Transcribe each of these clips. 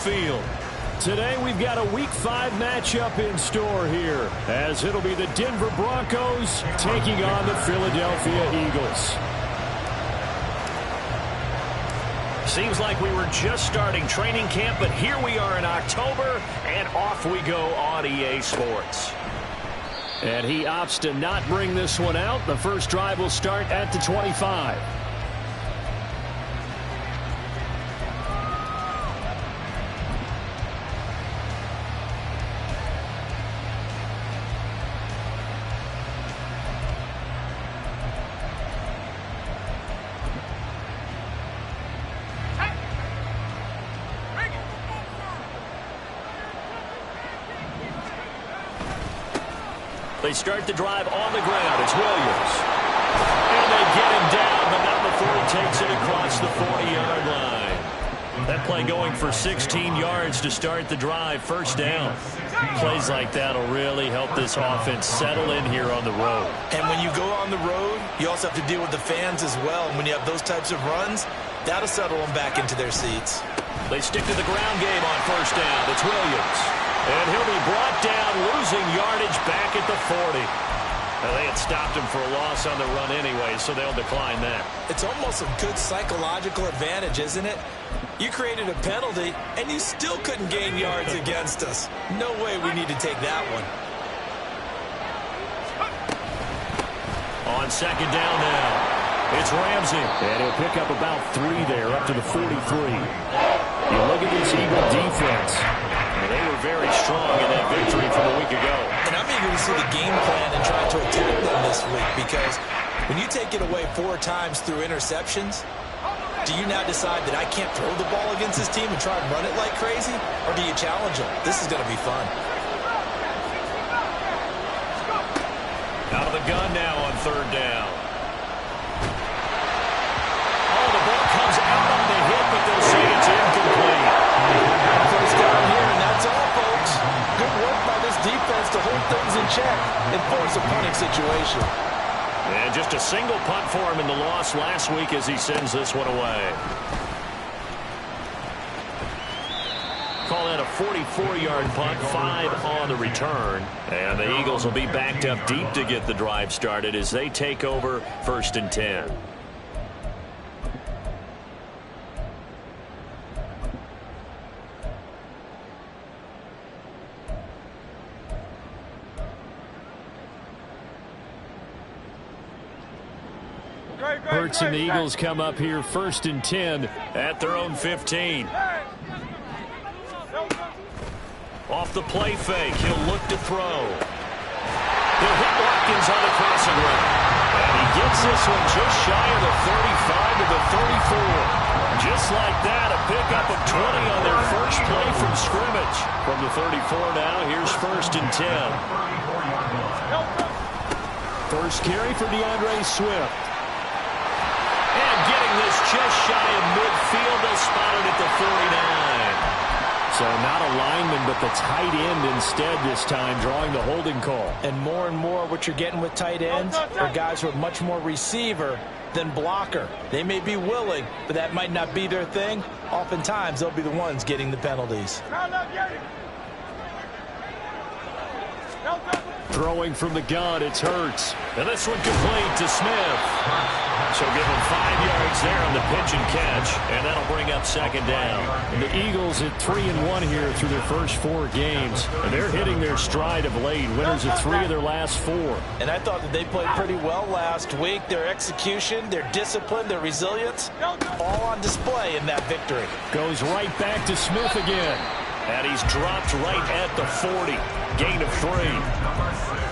Field. Today we've got a Week 5 matchup in store here, as it'll be the Denver Broncos taking on the Philadelphia Eagles. Seems like we were just starting training camp, but here we are in October, and off we go on EA Sports. And he opts to not bring this one out. The first drive will start at the 25. They start the drive on the ground. It's Williams. And they get him down, but not before he takes it across the 40-yard line. That play going for 16 yards to start the drive. First down. Plays like that will really help this offense settle in here on the road. And when you go on the road, you also have to deal with the fans as well. And when you have those types of runs, that'll settle them back into their seats. They stick to the ground game on first down. It's Williams. And he'll be brought down, losing yardage back at the 40. Now, they had stopped him for a loss on the run anyway, so they'll decline that. It's almost a good psychological advantage, isn't it? You created a penalty, and you still couldn't gain yards against us. No way we need to take that one. On second down now, it's Ramsey. And he'll pick up about 3 there, up to the 43. You look at this Eagle defense. They were very strong in that victory from a week ago. And I'm eager to see the game plan and try to attack them this week, because when you take it away 4 times through interceptions, do you now decide that I can't throw the ball against this team and try and run it like crazy? Or do you challenge them? This is going to be fun. Out of the gun now on third down. Oh, the ball comes out on the hit, but they'll say it's incomplete. First down here, and that's all, folks. Good work by this defense to hold things in check and force a punting situation. And just a single punt for him in the loss last week as he sends this one away. Call that a 44-yard punt, 5 on the return. And the Eagles will be backed up deep to get the drive started as they take over first and 10. Hurts and the Eagles come up here first and 10 at their own 15. Off the play fake, he'll look to throw. He'll hit Watkins on the crossing route. And he gets this one just shy of the 35 to the 34. Just like that, a pickup of 20 on their first play from scrimmage. From the 34 now, here's first and 10. First carry for DeAndre Swift. And getting this just shy of midfield, they'll spot it at the 49. So not a lineman, but the tight end instead this time, drawing the holding call. And more what you're getting with tight ends are guys who are much more receiver than blocker. They may be willing, but that might not be their thing. Oftentimes, they'll be the ones getting the penalties. Throwing from the gun, it's Hurts. And this one complete to Smith. So give him 5 yards there on the pitch and catch, and that'll bring up second down. And the Eagles at 3-1 here through their first 4 games. And they're hitting their stride of late, winners of 3 of their last 4. And I thought that they played pretty well last week. Their execution, their discipline, their resilience, all on display in that victory. Goes right back to Smith again. And he's dropped right at the 40. Gain of 3.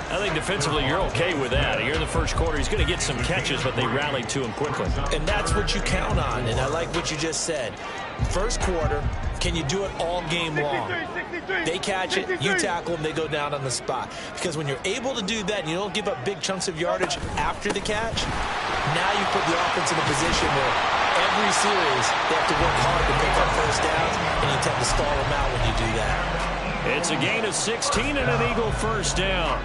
I think defensively you're okay with that. Here in the first quarter, he's going to get some catches, but they rallied to him quickly. And that's what you count on, and I like what you just said. First quarter, can you do it all game long? They catch it, you tackle them, they go down on the spot. Because when you're able to do that and you don't give up big chunks of yardage after the catch, now you put the offense in a position where every series they have to work hard to pick up first downs, and you tend to stall them out when you do that. It's a gain of 16 and an Eagle first down.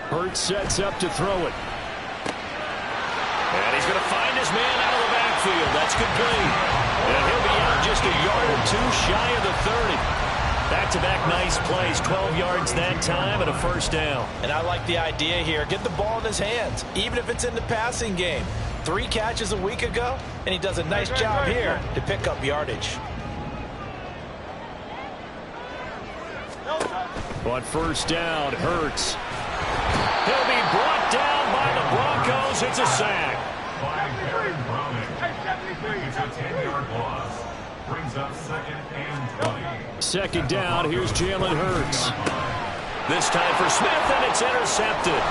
Hurts sets up to throw it. And he he's going to find his man out of the backfield. That's complete. And he'll be out just a yard or two shy of the 30. Back-to-back nice plays, 12 yards that time and a first down. And I like the idea here. Get the ball in his hands, even if it's in the passing game. 3 catches a week ago, and he does a nice job here to pick up yardage. On first down, Hurts. He'll be brought down by the Broncos. It's a sack. It's a 10-yard loss. Brings up 2nd and 20. Second down, here's Jalen Hurts. This time for Smith, and it's intercepted.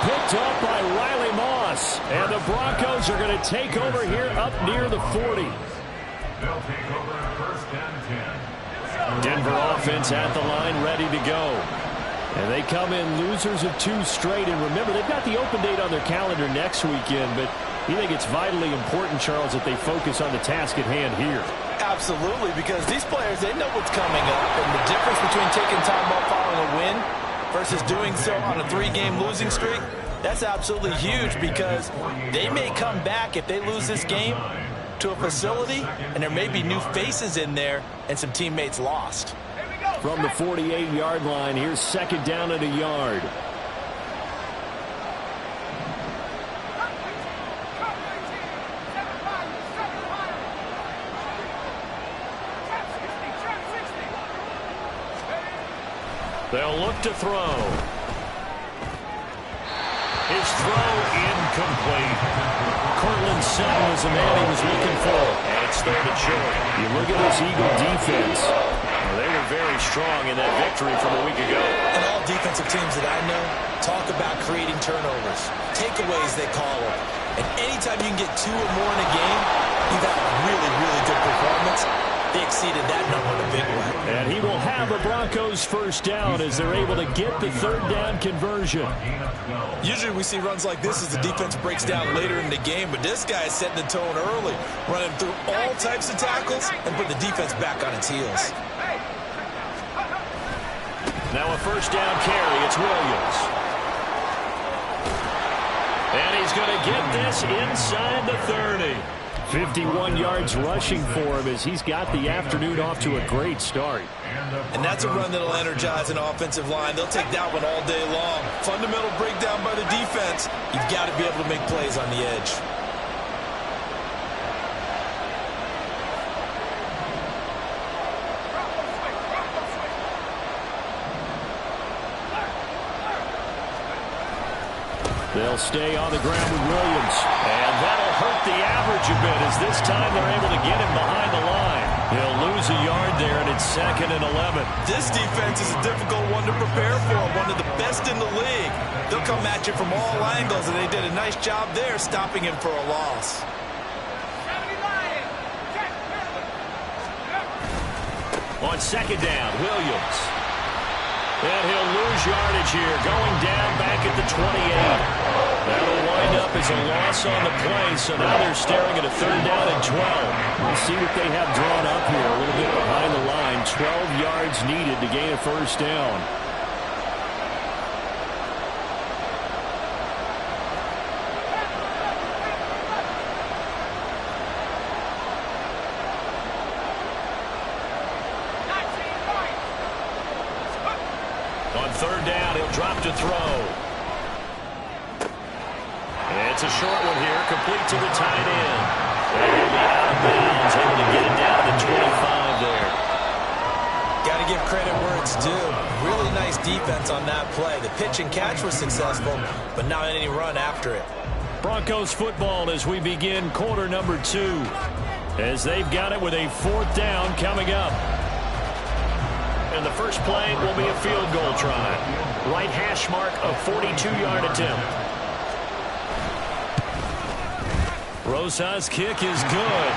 Picked up by Riley Moss. And the Broncos are going to take over here up near the 40. They'll take over at 1st and 10. Denver offense at the line, ready to go. And they come in losers of 2 straight. And remember, they've got the open date on their calendar next weekend. But you think it's vitally important, Charles, that they focus on the task at hand here? Absolutely, because these players, they know what's coming up. And the difference between taking time off following a win versus doing so on a 3-game losing streak, that's absolutely huge, because they may come back if they lose this game to a facility, and there may be new faces in there and some teammates lost. From the 48-yard line, here's second down and a yard. They'll look to throw. His throw incomplete. Cortland Sutton was the man he was looking for. And it's 3rd and short. You look at this Eagle defense. Well, they were very strong in that victory from a week ago. And all defensive teams that I know talk about creating turnovers. Takeaways, they call them. And anytime you can get 2 or more in a game, you've had a really, really good performance. They exceeded that number in a big way. And he will have the Broncos first down as they're able to get the 3rd down conversion. Usually we see runs like this as the defense breaks down later in the game, but this guy is setting the tone early, running through all types of tackles and put the defense back on its heels. Now a first down carry. It's Williams. And he's going to get this inside the 30. 51 yards rushing for him as he's got the afternoon off to a great start. And that's a run that'll energize an offensive line. They'll take that one all day long. Fundamental breakdown by the defense. You've got to be able to make plays on the edge. They'll stay on the ground with Williams. And that'll hurt the average a bit as this time they're able to get him behind the line. He'll lose a yard there, and it's 2nd and 11. This defense is a difficult one to prepare for, one of the best in the league. They'll come at you from all angles, and they did a nice job there stopping him for a loss. On second down, Williams. And he'll lose yardage here, going down back at the 28. That'll wind up as a loss on the play, so now they're staring at a 3rd down and 12. We'll see what they have drawn up here, a little bit behind the line. 12 yards needed to gain a first down. On 3rd down, he'll drop to throw. It's a short one here, complete to the tight end. And he'll be out of bounds, able to get it down to the 25 there. Got to give credit where it's due. Really nice defense on that play. The pitch and catch was successful, but not any run after it. Broncos football as we begin quarter number 2. As they've got it with a 4th down coming up. And the first play will be a field goal try. Right hash mark, a 42-yard attempt. Rosa's kick is good.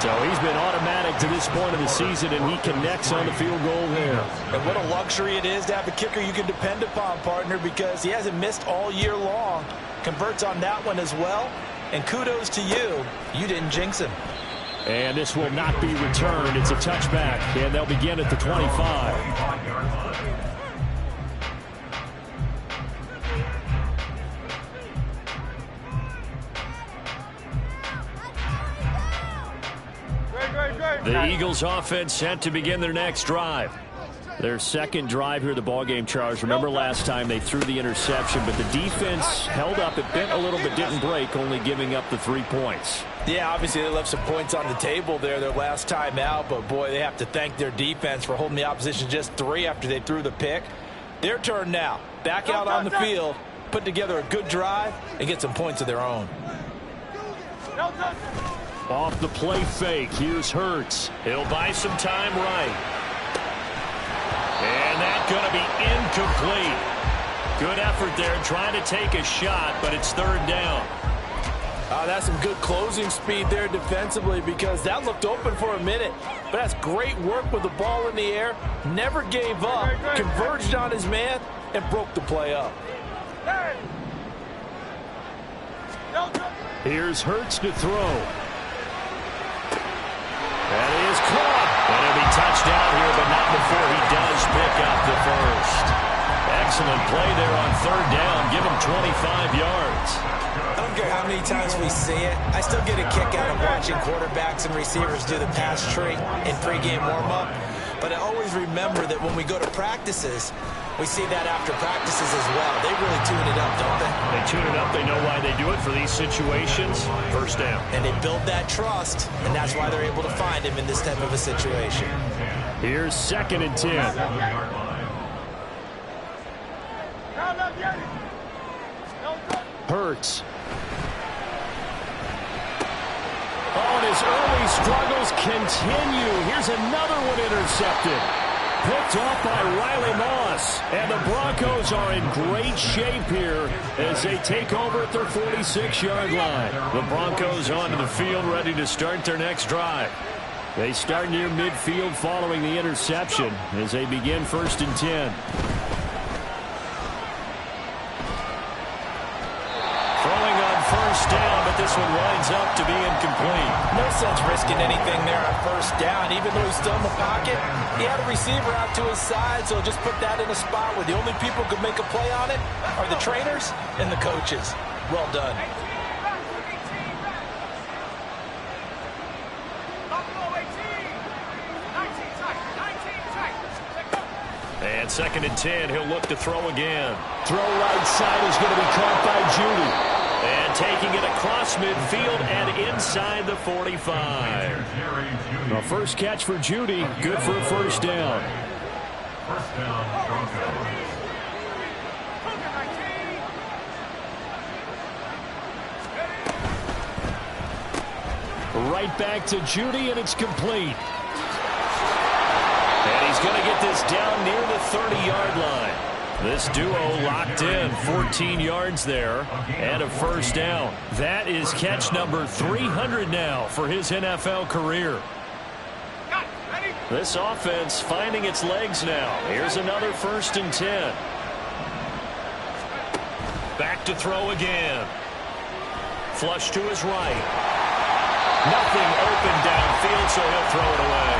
So he's been automatic to this point of the season, and he connects on the field goal there. And what a luxury it is to have a kicker you can depend upon, partner, because he hasn't missed all year long. Converts on that one as well. And kudos to you. You didn't jinx him. And this will not be returned. It's a touchback, and they'll begin at the 25. The Eagles offense set to begin their next drive. Their second drive here of the ballgame, Charles. Remember last time they threw the interception, but the defense held up. It bent a little but didn't break, only giving up the 3 points. Yeah, obviously they left some points on the table there their last time out, but boy, they have to thank their defense for holding the opposition just 3 after they threw the pick. Their turn now. Back out on the field, put together a good drive, and get some points of their own. Off the play fake, here's Hurts. He'll buy some time right. And that's going to be incomplete. Good effort there trying to take a shot, but it's third down. That's some good closing speed there defensively because that looked open for a minute. But that's great work with the ball in the air. Never gave up, converged on his man, and broke the play up. Here's Hurts to throw. That is caught. And it'll be touchdown here, but not before he does pick up the first. Excellent play there on third down. Give him 25 yards. I don't care how many times we see it. I still get a kick out of watching quarterbacks and receivers do the pass tree in pregame warm-up. But I always remember that when we go to practices, we see that after practices as well. They really tune it up, don't they? They tune it up. They know why they do it for these situations. First down. And they build that trust, and that's why they're able to find him in this type of a situation. Here's 2nd and 10. Hurts. Oh, and his early struggles continue. Here's another one intercepted. Picked off by Riley Moss. And the Broncos are in great shape here as they take over at their 46-yard line. The Broncos onto the field ready to start their next drive. They start near midfield following the interception as they begin 1st and 10. First down, but this one winds up to be incomplete. No sense risking anything there on first down, even though he's still in the pocket. He had a receiver out to his side, so just put that in a spot where the only people who can make a play on it are the trainers and the coaches. Well done. And 2nd and 10, he'll look to throw again. Throw right side is going to be caught by Judy. And taking it across midfield and inside the 45. The first catch for Judy, good for a first down. First down, Broncos. Right back to Judy, and it's complete. And he's going to get this down near the 30-yard line. This duo locked in, 14 yards there, and a first down. That is catch number 300 now for his NFL career. This offense finding its legs now. Here's another 1st and 10. Back to throw again. Flush to his right. Nothing open downfield, so he'll throw it away.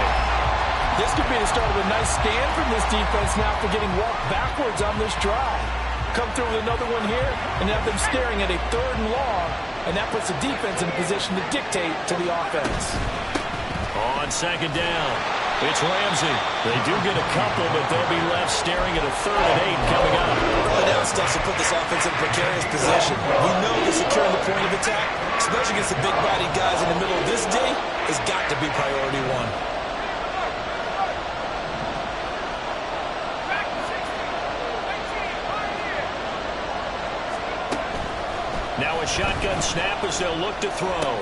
This could be the start of a nice stand from this defense now for getting walked backwards on this drive. Come through with another one here and have them staring at a 3rd and long, and that puts the defense in a position to dictate to the offense. On 2nd down, it's Ramsey. They do get a couple, but they'll be left staring at a 3rd and 8 coming up. Early down stuff to put this offense in a precarious position. We know that securing the point of attack, especially against the big-bodied guys in the middle of this day, has got to be priority 1. Now a shotgun snap as they'll look to throw.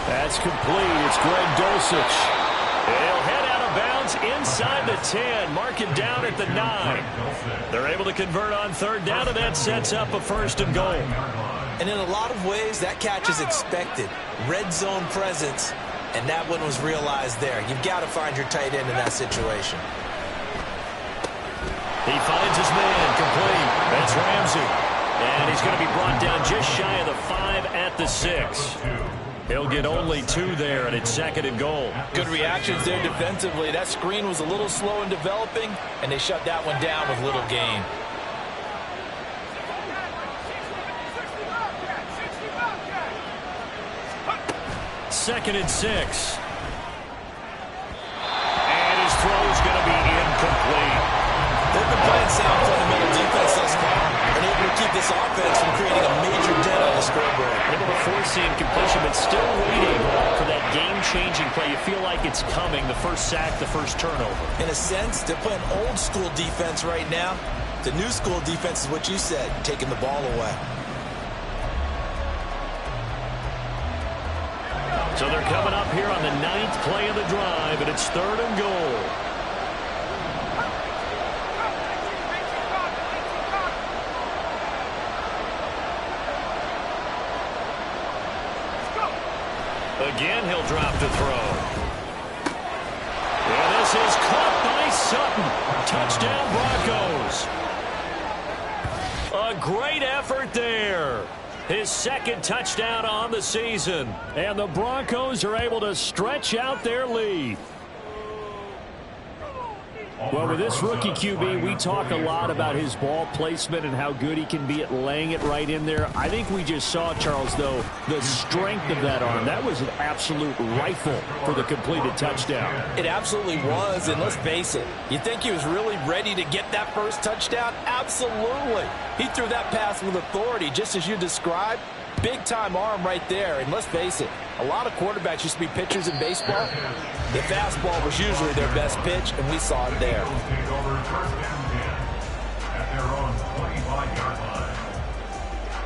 That's complete. It's Greg Dulcich. He'll head out of bounds inside the 10. Mark him down at the 9. They're able to convert on 3rd down, and that sets up a 1st and goal. And in a lot of ways, that catch is expected. Red zone presence, and that one was realized there. You've got to find your tight end in that situation. He finds his man complete. That's Ramsey. And he's going to be brought down just shy of the 5 at the 6. He'll get only 2 there, and it's 2nd and goal. Good reactions there defensively. That screen was a little slow in developing, and they shut that one down with little gain. Second and 6. keep this offense from creating a major dent on the scoreboard. Able to force the incompletion, but still waiting for that game-changing play. You feel like it's coming, the first sack, the first turnover. In a sense, they're playing old-school defense right now. The new-school defense is what you said, taking the ball away. So they're coming up here on the 9th play of the drive, and it's 3rd and goal. Again, he'll drop to throw. And this is caught by Sutton. Touchdown, Broncos. A great effort there. His 2nd touchdown on the season. And the Broncos are able to stretch out their lead. Well, with this rookie QB, we talk a lot about his ball placement and how good he can be at laying it right in there. I think we just saw, Charles, though, the strength of that arm. That was an absolute rifle for the completed touchdown. It absolutely was, and let's face it, you think he was really ready to get that first touchdown? Absolutely. He threw that pass with authority, just as you described. Big-time arm right there, and let's face it, a lot of quarterbacks used to be pitchers in baseball. The fastball was usually their best pitch, and we saw it there.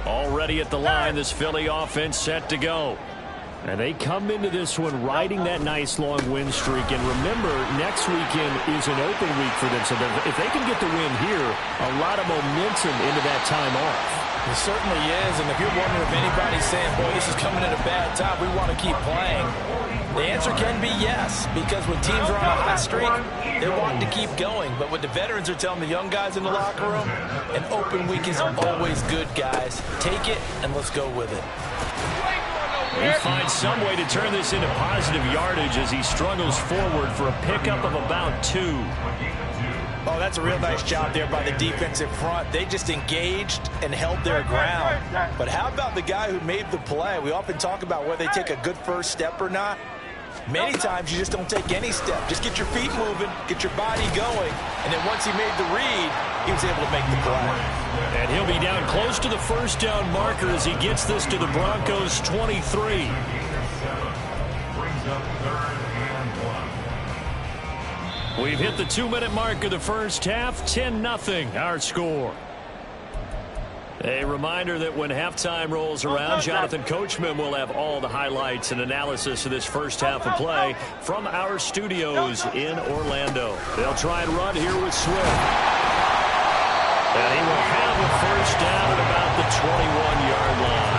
Already at the line, this Philly offense set to go. And they come into this one riding that nice long win streak. And remember, next weekend is an open week for them. So if they can get the win here, a lot of momentum into that time off. It certainly is, and if you're wondering if anybody's saying, boy, this is coming at a bad time, we want to keep playing, the answer can be yes, because when teams are on a hot streak, they want to keep going. But what the veterans are telling the young guys in the locker room, an open week is always good, guys. Take it, and let's go with it. He finds some way to turn this into positive yardage as he struggles forward for a pickup of about 2. Oh, that's a real nice job there by the defensive front. They just engaged and held their ground. But how about the guy who made the play? We often talk about whether they take a good first step or not. Many times you just don't take any step. Just get your feet moving, get your body going, and then once he made the read, he was able to make the play. And he'll be down close to the first down marker as he gets this to the Broncos' 23. We've hit the 2-minute mark of the first half, 10-0 our score. A reminder that when halftime rolls around, Jonathan Coachman will have all the highlights and analysis of this first half of play from our studios in Orlando. They'll try and run here with Swift. And he will have a first down at about the 21-yard line.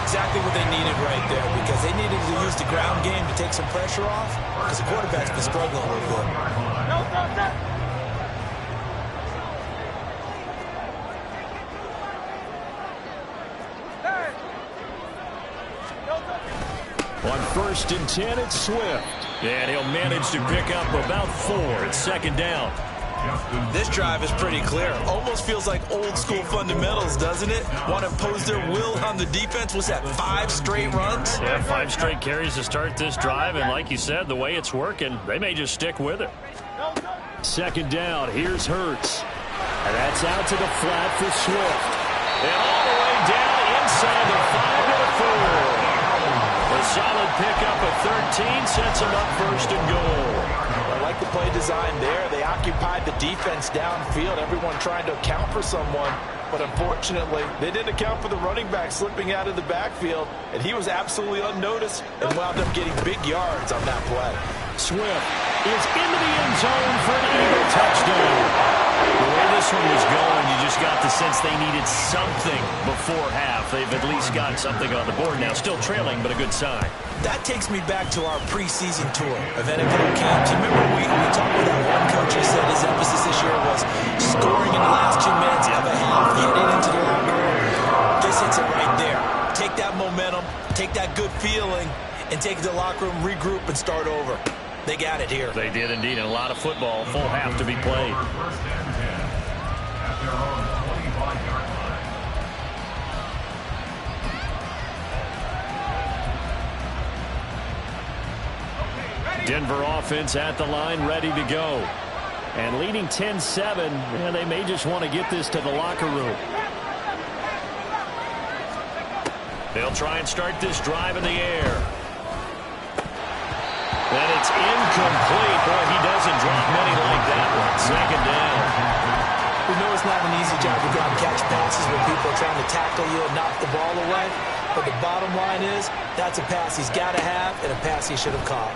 Exactly what they needed right there, because they needed to use the ground game to take some pressure off, because the quarterback's been struggling a little bit. On 1st and 10, it's Swift. And he'll manage to pick up about 4 at 2nd down. This drive is pretty clear. Almost feels like old school fundamentals, doesn't it? Want to impose their will on the defense. Was that 5 straight runs? Yeah, 5 straight carries to start this drive. And like you said, the way it's working, they may just stick with it. 2nd down, here's Hurts. And that's out to the flat for Swift. And all the way down inside the 5 to the 4. A solid pickup of 13 sets him up 1st and goal. I like the play design there. They occupied the defense downfield, everyone trying to account for someone. But unfortunately, they didn't account for the running back slipping out of the backfield, and he was absolutely unnoticed and wound up getting big yards on that play. Swift is into the end zone for an Eagle touchdown. The way this one was going, you just got the sense they needed something before half. They've at least got something on the board now. Still trailing, but a good sign. That takes me back to our preseason tour of NFL camps. You remember we talked with that one coach who said his emphasis this year was scoring in the last 2 minutes of a half, getting into the locker room. This hits it right there. Take that momentum, take that good feeling, and take it to the locker room, regroup, and start over. They got it here. They did indeed, and a lot of football, full half to be played. Denver offense at the line, ready to go. And leading 10-7, and they may just want to get this to the locker room. They'll try and start this drive in the air. And it's incomplete. Boy, he doesn't drop many like that one. Second down. We know it's not an easy job to go out and catch passes when people are trying to tackle you and knock the ball away. But the bottom line is, that's a pass he's got to have and a pass he should have caught.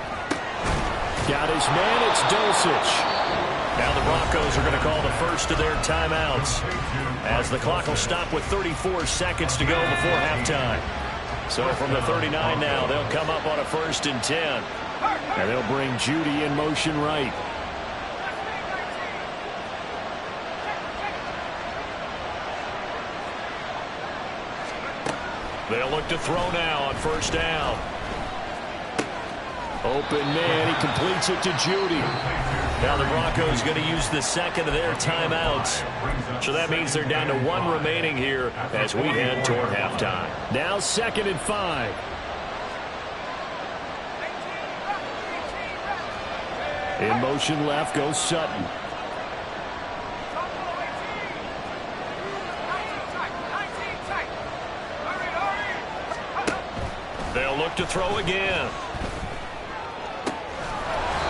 Got his man, it's Dulcich. Now the Broncos are going to call the first of their timeouts as the clock will stop with 34 seconds to go before halftime. So from the 39 now, they'll come up on a 1st and 10. And they'll bring Judy in motion right. They'll look to throw now on 1st down. Open man, he completes it to Judy. Now the Broncos going to use the second of their timeouts. So that means they're down to 1 remaining here as we head toward halftime. Now 2nd and 5. In motion left goes Sutton. They'll look to throw again.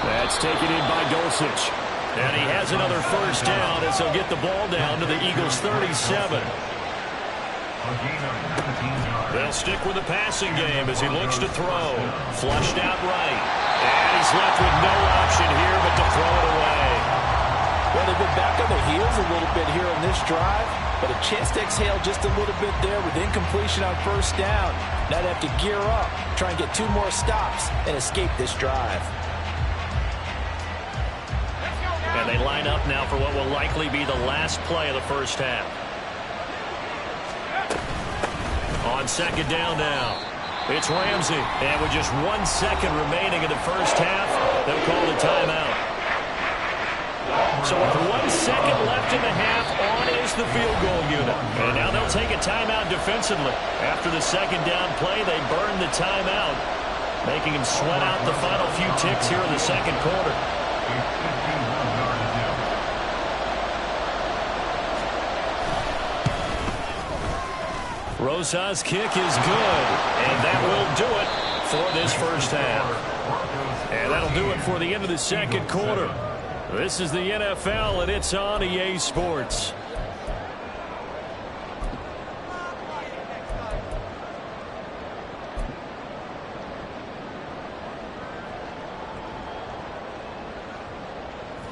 That's taken in by Dulcich. And he has another 1st down as he'll get the ball down to the Eagles' 37. They'll stick with the passing game as he looks to throw. Flushed out right. And he's left with no option here but to throw it away. Well, they've been back on their heels a little bit here on this drive, but a chance to exhale just a little bit there with incompletion on 1st down. Now they have to gear up, try and get 2 more stops, and escape this drive. And they line up now for what will likely be the last play of the 1st half. On 2nd down now, it's Ramsey. And with just 1 second remaining in the 1st half, they'll call the timeout. So with 1 second left in the half, on is the field goal unit. And now they'll take a timeout defensively. After the 2nd down play, they burn the timeout, making him sweat out the final few ticks here in the 2nd quarter. Rosa's kick is good, and that will do it for this 1st half. And that'll do it for the end of the 2nd quarter. This is the NFL, and it's on EA Sports.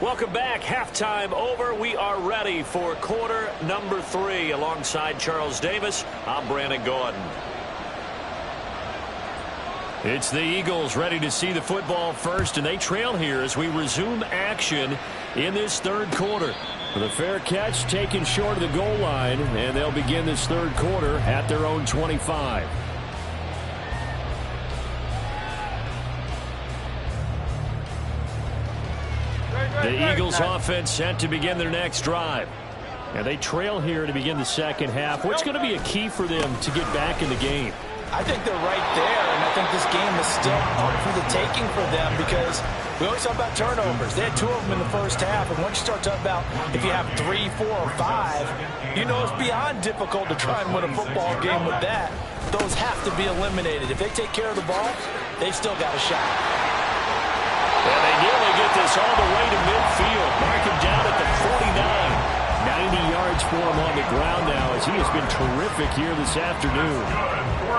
Welcome back. Halftime over. We are ready for quarter number 3. Alongside Charles Davis, I'm Brandon Gordon. It's the Eagles ready to see the football first, and they trail here as we resume action in this 3rd quarter. With a fair catch taken short of the goal line, and they'll begin this 3rd quarter at their own 25. The Eagles offense set to begin their next drive. And they trail here to begin the 2nd half. What's going to be a key for them to get back in the game? I think they're right there, and I think this game is still up for the taking for them because we always talk about turnovers. They had 2 of them in the 1st half, and once you start talking about if you have 3, 4, or 5, you know it's beyond difficult to try and win a football game with that. Those have to be eliminated. If they take care of the ball, they've still got a shot. And they nearly get this all the way to midfield. Mark him down at the 49. 90 yards for him on the ground now as he has been terrific here this afternoon.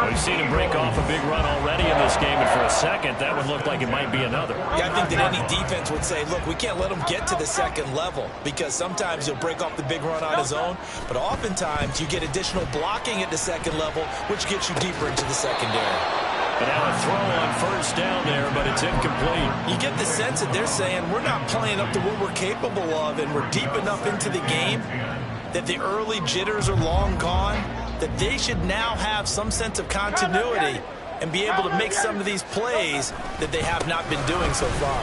We've seen him break off a big run already in this game, and for a second, that would look like it might be another. Yeah, I think that any defense would say, look, we can't let him get to the 2nd level because sometimes he'll break off the big run on his own, but oftentimes you get additional blocking at the 2nd level, which gets you deeper into the secondary. And now a throw on 1st down there, but it's incomplete. You get the sense that they're saying we're not playing up to what we're capable of, and we're deep enough into the game that the early jitters are long gone, that they should now have some sense of continuity and be able to make some of these plays that they have not been doing so far.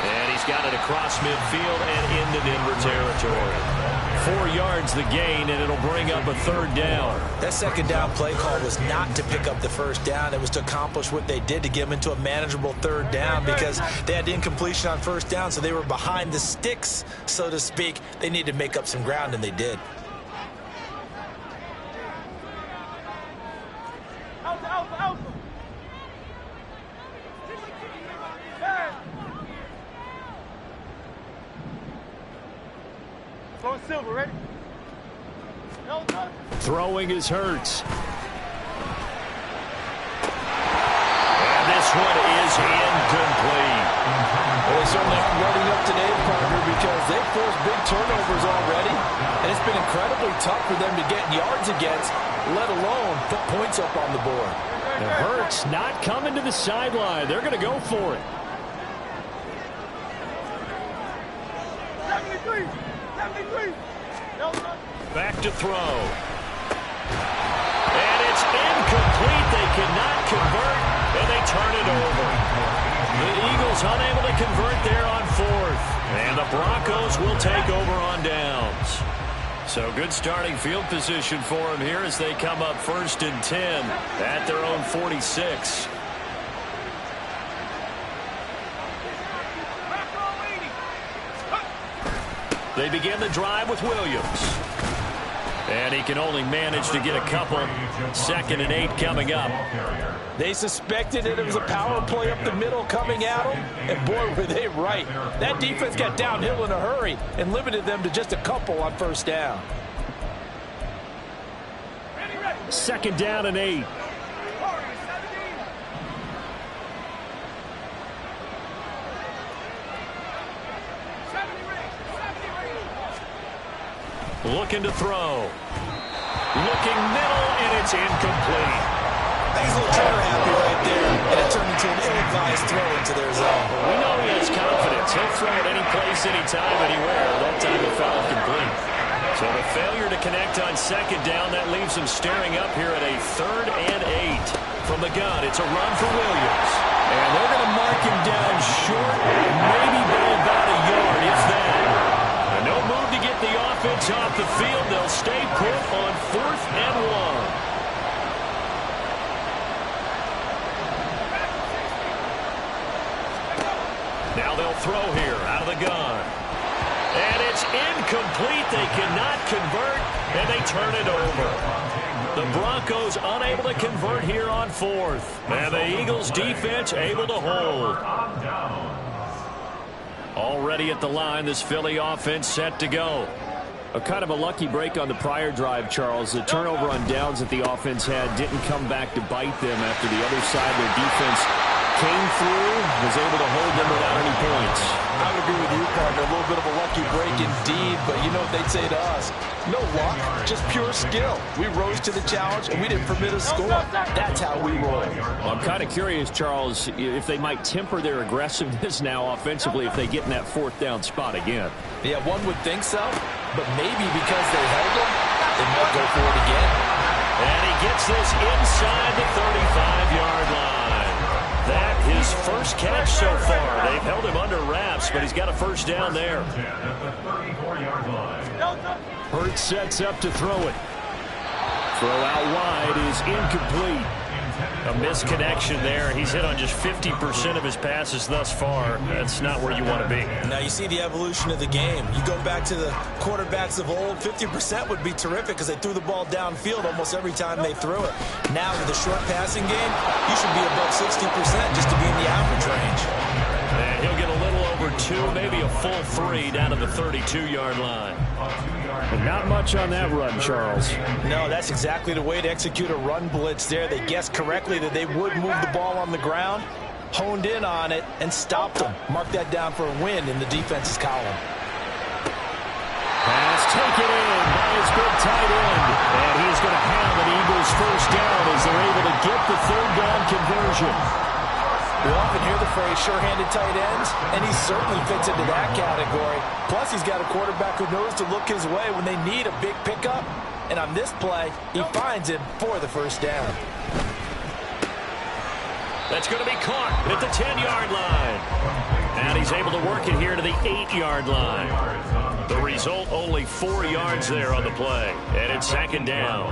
And he's got it across midfield and into Denver territory. 4 yards the gain, and it'll bring up a 3rd down. That 2nd down play call was not to pick up the 1st down. It was to accomplish what they did to get them into a manageable 3rd down because they had incompletion on 1st down, so they were behind the sticks, so to speak. They needed to make up some ground, and they did. Silver, ready? Throwing is Hurts. And this one is incomplete. Well, they certainly aren't running up today, partner, because they've forced big turnovers already, and it's been incredibly tough for them to get yards against, let alone put points up on the board. And Hurts not coming to the sideline. They're going to go for it. 73. Back to throw. And it's incomplete. They cannot convert, and they turn it over. The Eagles unable to convert there on fourth. And the Broncos will take over on downs. So good starting field position for them here as they come up 1st and 10 at their own 46. They begin the drive with Williams. And he can only manage to get a couple. 2nd and 8 coming up. They suspected it was a power play up the middle coming at them, and boy, were they right. That defense got downhill in a hurry and limited them to just a couple on 1st down. 2nd down and 8. Looking to throw. Looking middle, and it's incomplete. He's a little trigger happy right there, and it turned into an ill-advised throw into their zone. We know he has confidence. He'll throw it any place, anytime, anywhere. That time he fouled complete. So the failure to connect on 2nd down, that leaves him staring up here at a 3rd and 8. From the gun, it's a run for Williams. And they're going to mark him down short, maybe by about a yard, if that. No move to get the offense off the field. They'll stay put on 4th and 1. Now they'll throw here out of the gun. And it's incomplete. They cannot convert, and they turn it over. The Broncos unable to convert here on 4th. And the Eagles defense able to hold. Already at the line, this Philly offense set to go. A kind of a lucky break on the prior drive, Charles. The turnover on downs that the offense had didn't come back to bite them after the other side. Their defense came through, was able to hold them without any points. I would agree with you, partner. A little bit of a lucky break indeed, but you know what they'd say to us? No luck, just pure skill. We rose to the challenge, and we didn't permit a score. That's how we roll. Well, I'm kind of curious, Charles, if they might temper their aggressiveness now offensively if they get in that 4th down spot again. Yeah, one would think so, but maybe because they held them, they might go for it again. And he gets this inside the 35-yard line. That his first catch so far. They've held him under wraps, but he's got a 1st down there. Hurts sets up to throw it. Throw out wide is incomplete. A misconnection there. He's hit on just 50% of his passes thus far. That's not where you want to be. Now you see the evolution of the game. You go back to the quarterbacks of old, 50% would be terrific because they threw the ball downfield almost every time they threw it. Now with the short passing game, you should be above 60% just to be in the average range. And he'll get a little over 2, maybe a full 3 down to the 32-yard line. And not much on that run, Charles. No, that's exactly the way to execute a run blitz there. They guessed correctly that they would move the ball on the ground, honed in on it, and stopped them. Mark that down for a win in the defense's column. Pass taken in by his big tight end. And he's going to have an Eagles 1st down as they're able to get the 3rd down conversion. We often hear the phrase sure-handed tight ends, and he certainly fits into that category. Plus, he's got a quarterback who knows to look his way when they need a big pickup. And on this play, he finds him for the 1st down. That's going to be caught at the 10-yard line. And he's able to work it here to the 8-yard line. The result, only 4 yards there on the play. And it's 2nd down.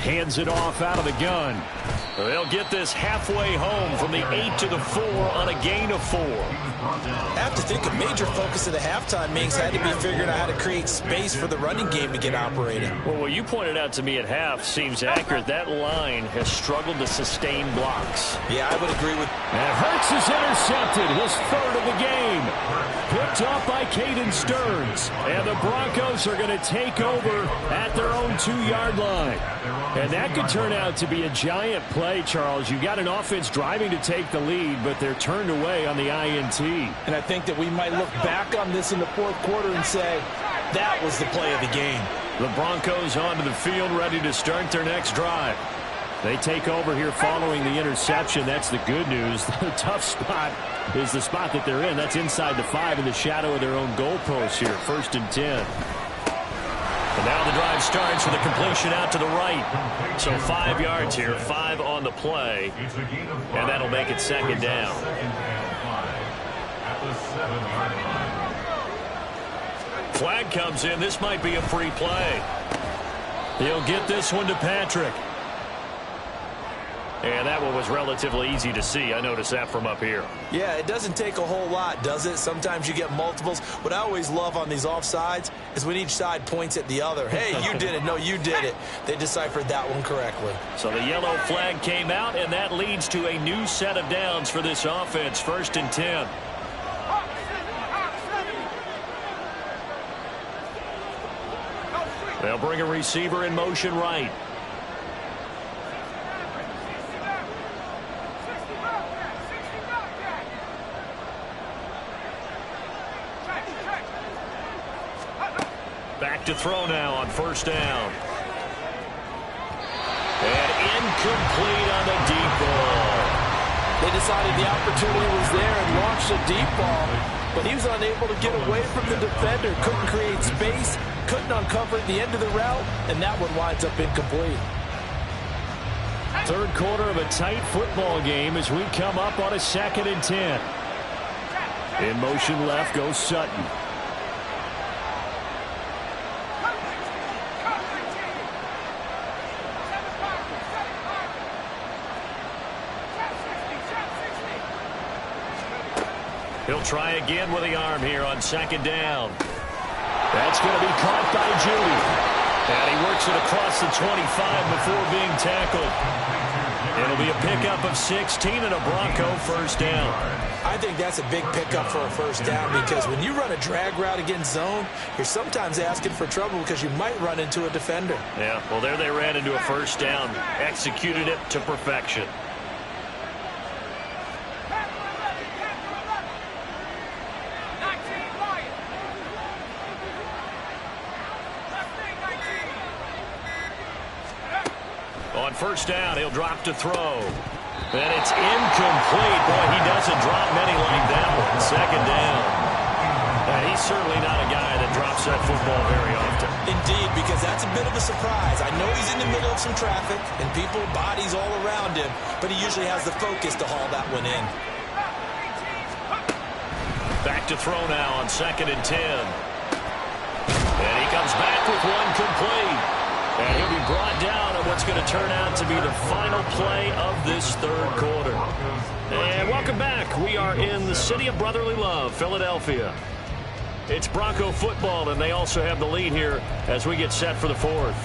Hands it off out of the gun. They'll get this halfway home from the 8 to the 4 on a gain of 4. I have to think a major focus of the halftime Mings had to be figuring out how to create space for the running game to get operating. Well, what you pointed out to me at half seems accurate. That line has struggled to sustain blocks. Yeah, I would agree with. And Hurts is intercepted, his third of the game. Picked up by Caden Stearns. And the Broncos are going to take over at their own 2-yard line. And that could turn out to be a giant play, Charles. You've got an offense driving to take the lead, but they're turned away on the INT. And I think that we might look back on this in the fourth quarter and say, that was the play of the game. The Broncos onto the field, ready to start their next drive. They take over here following the interception. That's the good news. The tough spot is the spot that they're in. That's inside the 5 in the shadow of their own goalpost here. 1st and 10. And now the drive starts with a completion out to the right. So 5 yards here, 5 on the play. And that'll make it 2nd down. Flag comes in. This might be a free play. He'll get this one to Patrick. And that one was relatively easy to see. I noticed that from up here. Yeah, it doesn't take a whole lot, does it? Sometimes you get multiples. What I always love on these offsides is when each side points at the other. Hey, you did it. No, you did it. They deciphered that one correctly. So the yellow flag came out, and that leads to a new set of downs for this offense. 1st and 10. They'll bring a receiver in motion right. Back to throw now on 1st down. And incomplete on the deep ball. They decided the opportunity was there and launched a deep ball, but he was unable to get away from the defender. Couldn't create space, couldn't uncover at the end of the route, and that one winds up incomplete. 3rd quarter of a tight football game as we come up on a 2nd and 10. In motion left goes Sutton. He'll try again with the arm here on 2nd down. That's going to be caught by Judy. And he works it across the 25 before being tackled. It'll be a pickup of 16 and a Bronco 1st down. I think that's a big pickup for a 1st down because when you run a drag route against zone, you're sometimes asking for trouble because you might run into a defender. Yeah, well, there they ran into a 1st down. Executed it to perfection. On 1st down, he'll drop to throw. And it's incomplete. Boy, he doesn't drop many like that one. 2nd down. He's certainly not a guy that drops that football very often. Indeed, because that's a bit of a surprise. I know he's in the middle of some traffic and people, bodies all around him, but he usually has the focus to haul that one in. Back to throw now on 2nd and 10. And he comes back with one complete. And he'll be brought down on what's going to turn out to be the final play of this 3rd quarter. And welcome back. We are in the city of brotherly love, Philadelphia. It's Bronco football, and they also have the lead here as we get set for the 4th.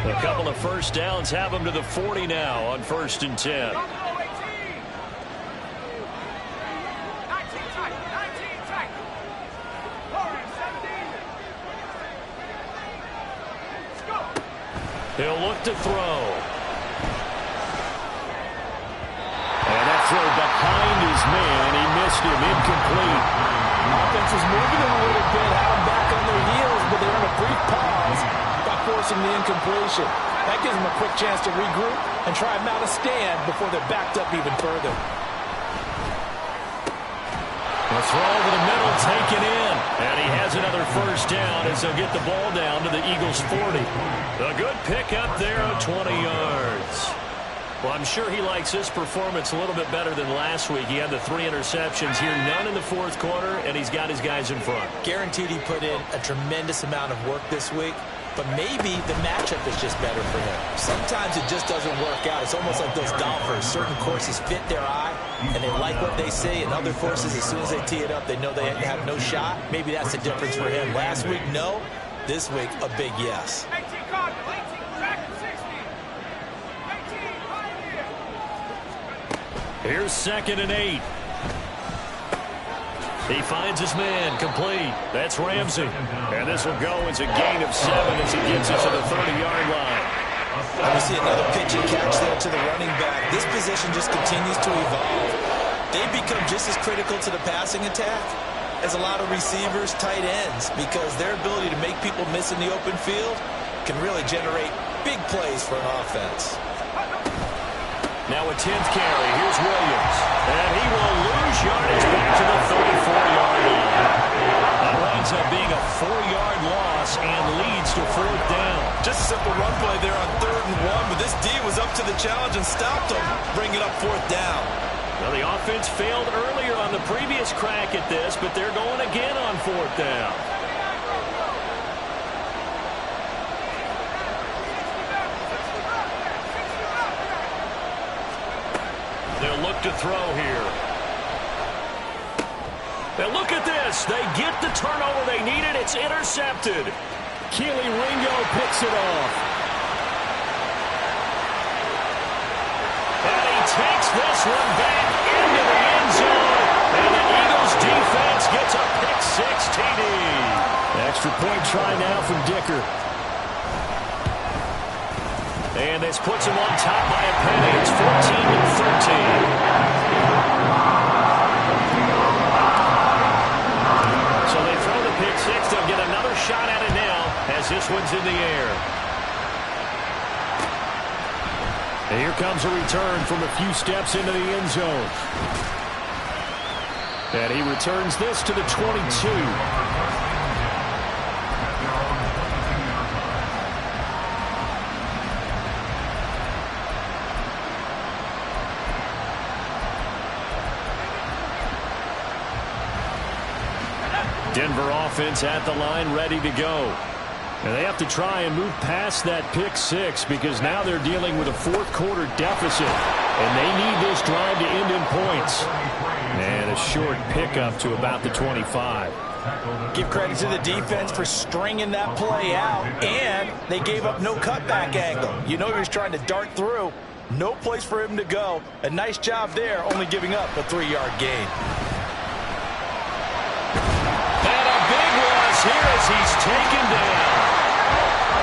A couple of 1st downs have them to the 40 now on 1st and 10. He'll look to throw. And that throw behind his man. He missed him. Incomplete. Offense is moving a little bit, had them back on their heels, but they're on a brief pause by forcing the incompletion. That gives them a quick chance to regroup and try and mount a stand before they're backed up even further. A throw over the middle, taken in. And he has another 1st down as they'll get the ball down to the Eagles' 40. A good pickup there of 20 yards. Well, I'm sure he likes this performance a little bit better than last week. He had the 3 interceptions here, none in the fourth quarter, and he's got his guys in front. Guaranteed he put in a tremendous amount of work this week, but maybe the matchup is just better for him. Sometimes it just doesn't work out. It's almost like those golfers. Certain courses fit their eye, and they like what they see, and other courses, as soon as they tee it up, they know they have no shot. Maybe that's the difference for him. Last week, no. This week, a big yes. Here's 2nd and 8. He finds his man, complete. That's Ramsey. And this will go as a gain of 7 as he gets it to the 30-yard line. And we see another pitch and catch there to the running back. This position just continues to evolve. They become just as critical to the passing attack as a lot of receivers, tight ends, because their ability to make people miss in the open field can really generate big plays for an offense. Now a 10th carry. Here's Williams. And he will lose yardage back to the 34-yard line. That winds up being a 4-yard loss and leads to 4th down. Just a simple run play there on 3rd and 1, but this D was up to the challenge and stopped him, bringing up 4th down. Well, the offense failed earlier on the previous crack at this, but they're going again on 4th down. They'll look to throw here. And look at this. They get the turnover they needed. It's intercepted. Keely Ringo picks it off. And he takes this one back into the end zone. And the Eagles defense gets a pick-6 TD. Extra point try now from Dicker. And this puts him on top by a penny. It's 14-13. So they throw the pick-6. They'll get another shot at it now as this one's in the air. And here comes a return from a few steps into the end zone. And he returns this to the 22. Denver offense at the line, ready to go. And they have to try and move past that pick-6 because now they're dealing with a fourth-quarter deficit. And they need this drive to end in points. And a short pickup to about the 25. Give credit to the defense for stringing that play out. And they gave up no cutback angle. You know he was trying to dart through. No place for him to go. A nice job there, only giving up a 3-yard gain. Here as he's taken down.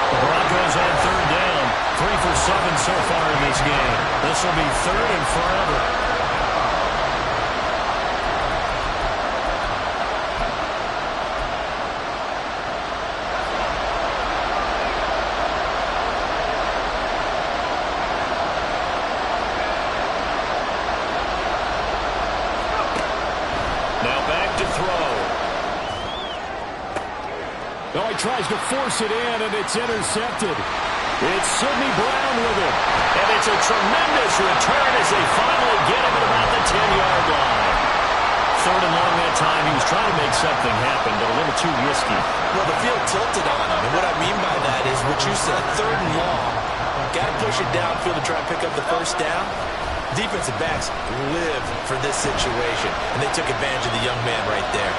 The Broncos on 3rd down. 3 for 7 so far in this game. This will be 3rd and forever. Now back to throw. Oh, he tries to force it in, and it's intercepted. It's Sidney Brown with it. And it's a tremendous return as they finally get him at about the 10-yard line. 3rd and long that time. He was trying to make something happen, but a little too risky. Well, the field tilted on him. And what I mean by that is what you said, 3rd and long. Got to push it downfield to try and pick up the first down. Defensive backs live for this situation, and they took advantage of the young man right there.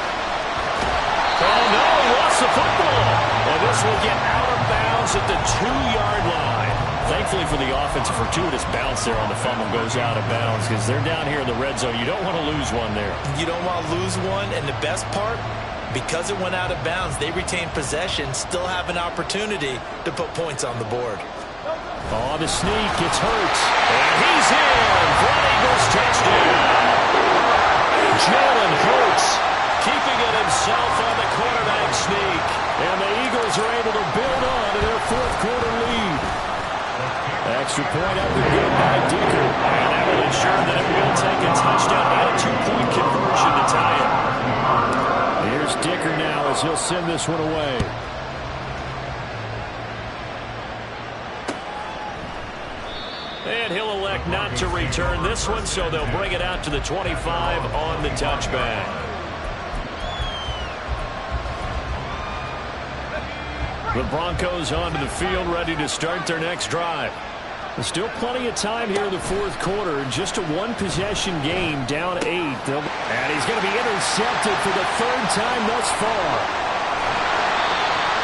Oh, no, he lost the football. And this will get out of bounds at the 2-yard line. Thankfully for the offense, a fortuitous bounce there on the fumble goes out of bounds because they're down here in the red zone. You don't want to lose one there. You don't want to lose one, and the best part, because it went out of bounds, they retain possession, still have an opportunity to put points on the board. Oh, the sneak, it's Hurts. And he's in for an Eagles touchdown. Jalen Hurts keeping it himself on the quarterback sneak. And the Eagles are able to build on to their fourth-quarter lead. Extra point up and good by Dicker. And that will ensure that it will take a touchdown and a 2-point conversion to tie it. Here's Dicker now as he'll send this one away. And he'll elect elect not to return this one, so they'll bring it out to the 25 on the touchback. The Broncos onto the field, ready to start their next drive. There's still plenty of time here in the fourth quarter. Just a one-possession game, down 8. And he's going to be intercepted for the third time thus far.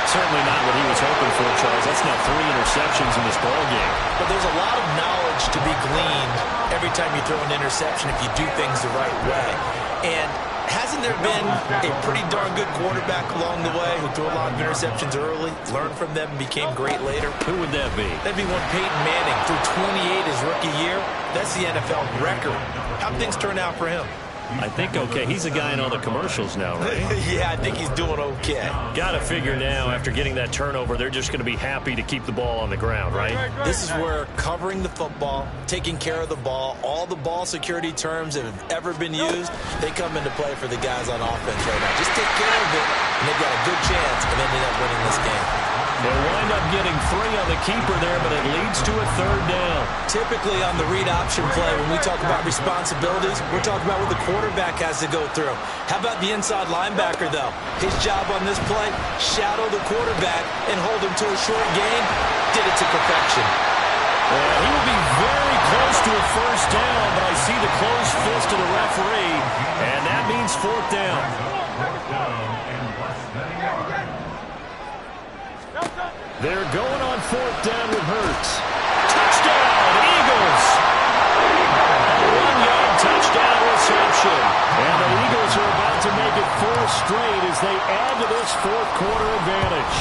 Certainly not what he was hoping for, Charles. That's now 3 interceptions in this ball game. But there's a lot of knowledge to be gleaned every time you throw an interception if you do things the right way. And hasn't there been a pretty darn good quarterback along the way who threw a lot of interceptions early, learned from them, and became great later? Who would that be? That'd be one Peyton Manning. Threw 28 his rookie year. That's the NFL record. How'd things turn out for him? I think okay. He's a guy in all the commercials now, right? Yeah, I think he's doing okay. Got to figure now, after getting that turnover, they're just going to be happy to keep the ball on the ground, right? This is where covering the football, taking care of the ball, all the ball security terms that have ever been used, they come into play for the guys on offense right now. Just take care of it, and they've got a good chance of ending up winning this game. They'll wind up getting 3 on the keeper there, but it leads to a third down. Typically on the read option play, when we talk about responsibilities, we're talking about what the quarterback has to go through. How about the inside linebacker, though? His job on this play, shadow the quarterback and hold him to a short gain. Did it to perfection. He will be very close to a first down, but I see the closed fist of the referee, and that means 4th down. They're going on 4th down with Hurts. Touchdown, Eagles! A 1-yard touchdown reception. And the Eagles are about to make it 4 straight as they add to this fourth quarter advantage.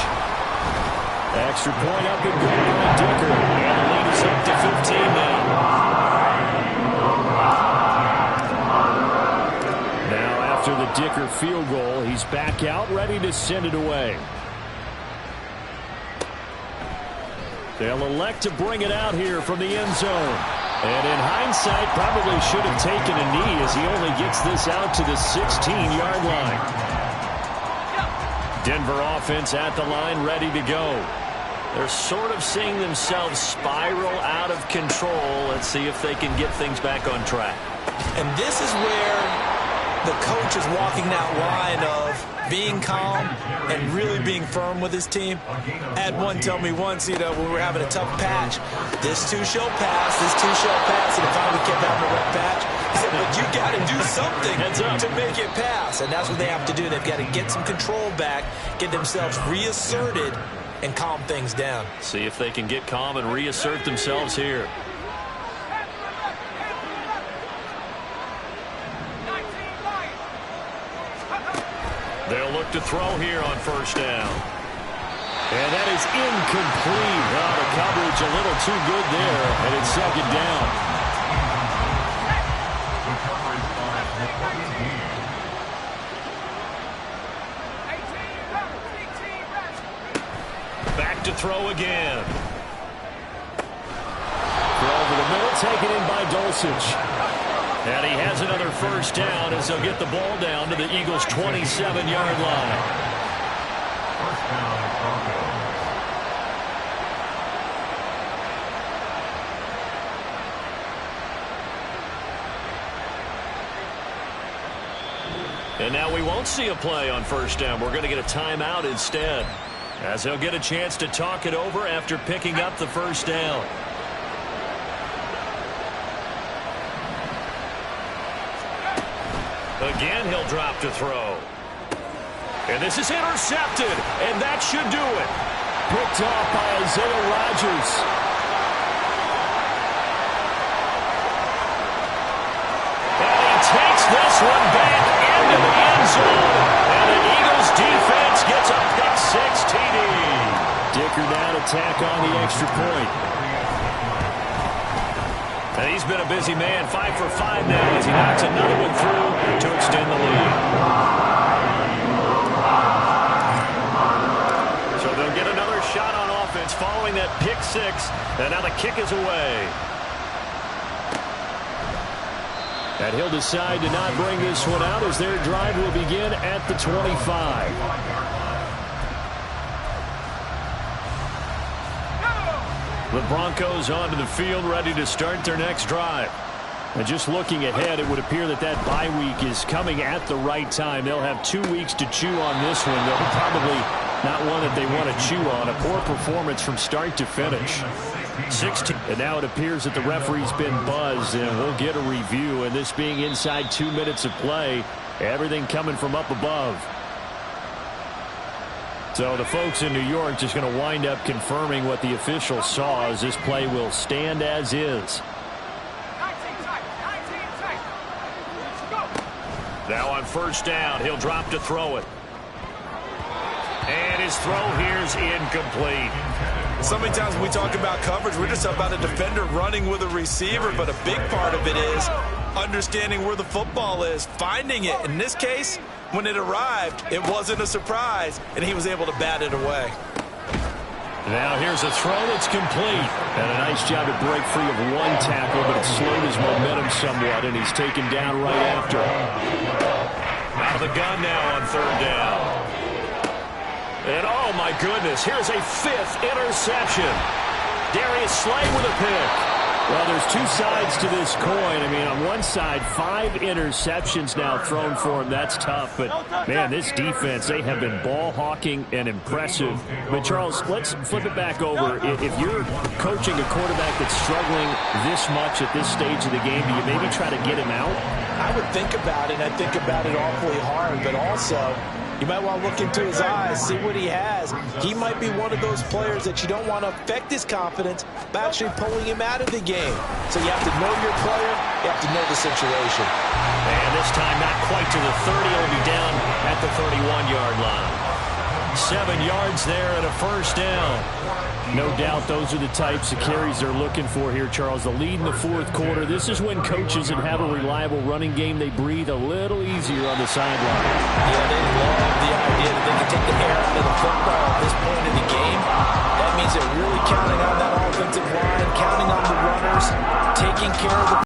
Extra point up and good by Dicker. And the lead is up to 15 now. Now after the Dicker field goal, he's back out ready to send it away. They'll elect to bring it out here from the end zone. And in hindsight, probably should have taken a knee as he only gets this out to the 16-yard line. Denver offense at the line, ready to go. They're sort of seeing themselves spiral out of control. Let's see if they can get things back on track. And this is where the coach is walking that line of being calm and really being firm with his team. I had one tell me once, when we were having a tough patch, this too shall pass, this too shall pass, and finally we kept having a rough patch. He said, but you got to do something to make it pass, and that's what they have to do. They've got to get some control back, get themselves reasserted, and calm things down. See if they can get calm and reassert themselves here. They'll look to throw here on first down. And that is incomplete. The coverage a little too good there, and it's 2nd down. Back to throw again. Throw over the middle, taken in by Dulcich. And he has another first down as they'll get the ball down to the Eagles' 27-yard line. First down, Broncos. And now we won't see a play on first down. We're going to get a timeout instead, as they'll get a chance to talk it over after picking up the first down. Again, he'll drop to throw. And this is intercepted, and that should do it. Picked off by Isaiah Rodgers. And he takes this one back into the end zone. And the Eagles defense gets a pick-6 TD. Dicker now to tack on the extra point. And he's been a busy man, 5 for 5 now as he knocks another one through to extend the lead. So they'll get another shot on offense following that pick-6, and now the kick is away. And he'll decide to not bring this one out as their drive will begin at the 25. The Broncos onto the field, ready to start their next drive. And just looking ahead, it would appear that bye week is coming at the right time. They'll have 2 weeks to chew on this one. They'll probably not one that they want to chew on. A poor performance from start to finish. 16. And now it appears that the referee's been buzzed, and we'll get a review. And this being inside 2 minutes of play, everything coming from up above. So the folks in New York just going to wind up confirming what the official saw, as this play will stand as is. Now on first down, he'll drop to throw it. And his throw here is incomplete. So many times when we talk about coverage, we're just about a defender running with a receiver, but a big part of it is understanding where the football is, finding it. In this case, when it arrived, it wasn't a surprise, and he was able to bat it away. Now here's a throw that's complete. And a nice job to break free of one tackle, but it slowed his momentum somewhat, and he's taken down right after. Out of the gun now on third down. And oh my goodness, here's a 5th interception. Darius Slay with a pick. Well, there's two sides to this coin. I mean, on one side, 5 interceptions now thrown for him. That's tough. But, man, this defense, they have been ball hawking and impressive. But, Charles, let's flip it back over. If you're coaching a quarterback that's struggling this much at this stage of the game, do you maybe try to get him out? I would think about it. I think about it awfully hard, but also you might want to look into his eyes, see what he has. He might be one of those players that you don't want to affect his confidence by actually pulling him out of the game. So you have to know your player. You have to know the situation. And this time not quite to the 30. He'll be down at the 31-yard line. 7 yards there and a first down. No doubt those are the types of carries they're looking for here, Charles. The lead in the fourth quarter. This is when coaches that have a reliable running game, they breathe a little easier on the sideline. Yeah, they love the idea that they can take the air out of